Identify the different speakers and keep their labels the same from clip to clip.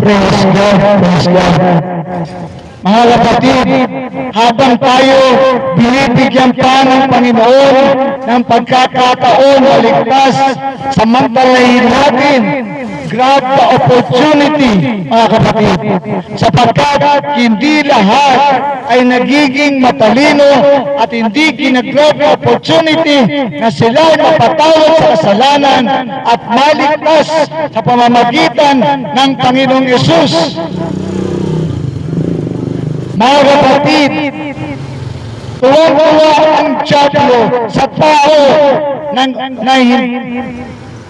Speaker 1: Praise God, praise God. Mga kapatid, habang tayo binibigyan pa ng Panginoon ng pagkakataon na ligtas, samantalahin natin, grab the opportunity, mga kapatid, sapagkat hindi lahat ay nagiging matalino at hindi ginagrab the opportunity na sila ay mapatawad sa kasalanan at maligtas sa pamamagitan ng Panginoong Yesus. Mga kapatid, tuwa-tuwa ang Diablo sa tao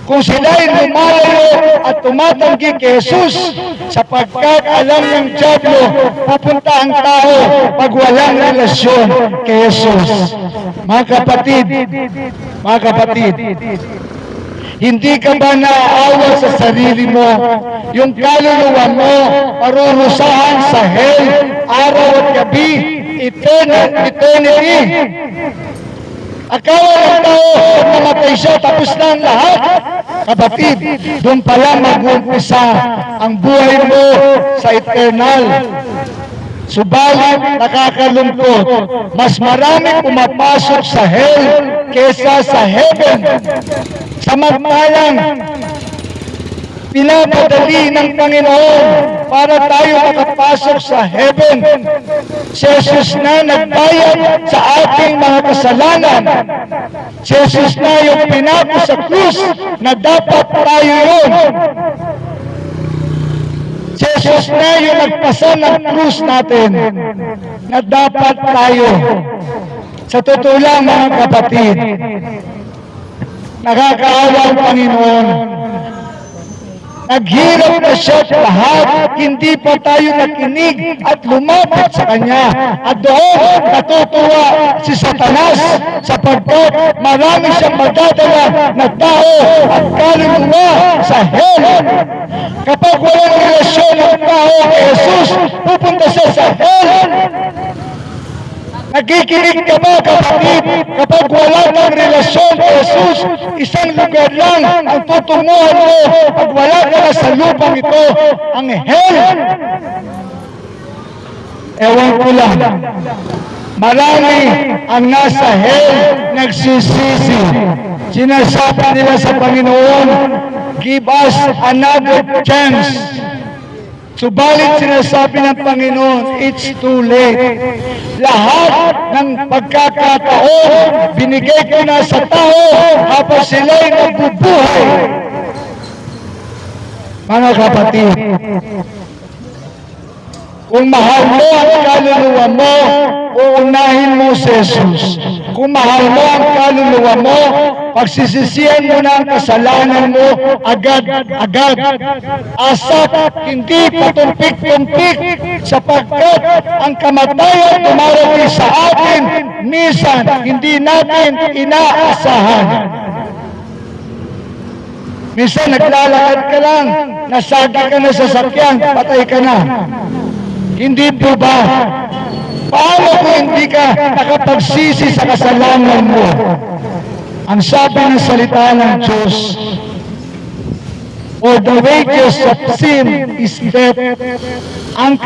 Speaker 1: kung sila ay lumalayo at tumatanggi kay Jesus, sapagkat alam ng Diablo pupunta ang tao pag walang relasyon kay Jesus. Mga kapatid, hindi ka ba naaawa sa sarili mo? Yung kaluluwa mo parurusahan sa hell, araw at gabi, eternity. Akala ng tao, pag namatay siya, tapos na ang lahat. Kapatid, doon pala mag-umpisa ang buhay mo sa eternal. Subalit, nakakalungkot, mas maraming pumapasok sa hell kesa sa heaven. Samantalang, pinapadali ng Panginoon para tayo makapasok sa heaven. Si Jesus na nagbayad sa ating mga kasalanan. Si Jesus na yung pinako sa krus na dapat tayo yun. Si Jesus na yung nagpasa ng krus natin na dapat tayo. Sa totoo lang, mga kapatid, nakakaawa ang Panginoon. Naghirap na siya lahat, hindi pa tayo nakinig at lumapit sa Kanya. At doon natutuwa si Satanas sapagkat marami siyang madadala na tao at kaluluwa sa hell. Kapag walang relasyon ng tao kay Jesus, pupunta siya sa hell. Nakikinig ka ba, kapatid? Kapag wala kang relasyon kay Jesus, isang lugar lang ang tutunguhan mo. Pag wala ka na sa lupang ito, ang hell. Ewan ko lang. Marami ang nasa hell nagsisisi. Sinasabi nila sa Panginoon, give us another chance. Subalit sinasabi ng Panginoon, it's too late. Lahat ng pagkakataon, binigay ko na sa tao habang sila'y nabubuhay. Mga kapatid, kung mahal mo ang kaluluwa mo, uunahin mo si Jesus. Kung mahal mo ang kaluluwa mo, pagsisisihan mo na ang kasalanan mo agad-agad. Asat, hindi patumpik-tumpik, sapagkat ang kamatayan dumarating sa atin, minsan hindi natin inaasahan. Minsan naglalakad ka lang, nasagi ka na sa sakyan, patay ka na. Hindi po ba? Paano kung hindi ka nakapagsisi sa kasalanan mo? Ang sabi ng salita ng Diyos, for the wages of sin is death. Ang